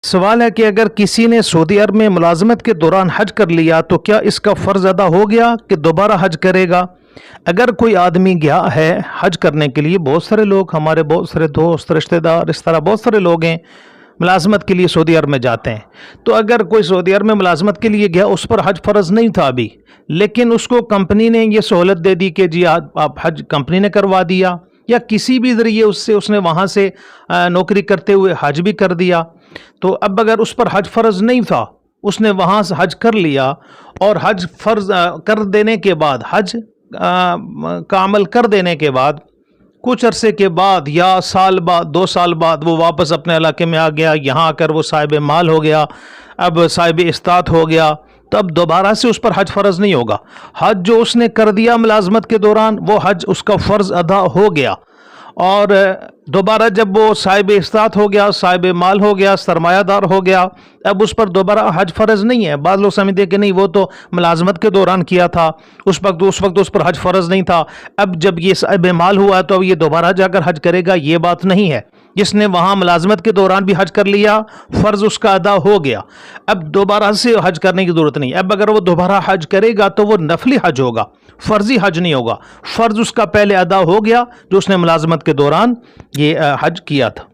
سوال ہے کہ اگر کسی نے سعودی عرب میں ملازمت کے دوران حج کر لیا تو کیا اس کا فرض ادا ہو گیا کہ دوبارہ حج کرے گا؟ اگر کوئی آدمی گیا ہے حج کرنے کے لیے، بہت سارے لوگ، ہمارے بہت سارے دوست، رشتہ دار، اس طرح بہت سارے لوگ ہیں ملازمت کے لیے سعودی عرب میں جاتے ہیں، تو اگر کوئی سعودی عرب میں ملازمت کے لیے گیا، اس پر حج فرض نہیں تھا ابھی، لیکن اس کو کمپنی نے یہ سہولت دے دی کہ جی آپ حج کمپنی نے کروا دیا، یا کسی بھی ذریعے اس نے وہاں سے نوکری کرتے ہوئے حج بھی کر دیا، تو اب اگر اس پر حج فرض نہیں تھا، اس نے وہاں سے حج کر لیا، اور حج فرض کر دینے کے بعد، حج کا عمل کر دینے کے بعد کچھ عرصے کے بعد یا سال بعد، 2 سال بعد وہ واپس اپنے علاقے میں آ گیا، یہاں آ کر وہ صاحب مال ہو گیا، اب صاحب استطاعت ہو گیا، تو اب دوبارہ سے اس پر حج فرض نہیں ہوگا۔ حج جو اس نے کر دیا ملازمت کے دوران، وہ حج اس کا فرض ادا ہو گیا، اور دوبارہ جب وہ صاحب استطاعت ہو گیا، صاحب مال ہو گیا، سرمایہ دار ہو گیا، اب اس پر دوبارہ حج فرض نہیں ہے۔ بعض لوگ سمجھتے ہیں کہ نہیں، وہ تو ملازمت کے دوران کیا تھا، اس وقت اس پر حج فرض نہیں تھا، اب جب یہ صاحب مال ہوا تو اب یہ دوبارہ جا کر حج کرے گا۔ یہ بات نہیں ہے، جس نے وہاں ملازمت کے دوران بھی حج کر لیا، فرض اس کا ادا ہو گیا، اب دوبارہ سے حج کرنے کی ضرورت نہیں۔ اب اگر وہ دوبارہ حج کرے گا تو وہ نفلی حج ہوگا، فرضی حج نہیں ہوگا۔ فرض اس کا پہلے ادا ہو گیا جو اس نے ملازمت کے دوران یہ حج کیا تھا۔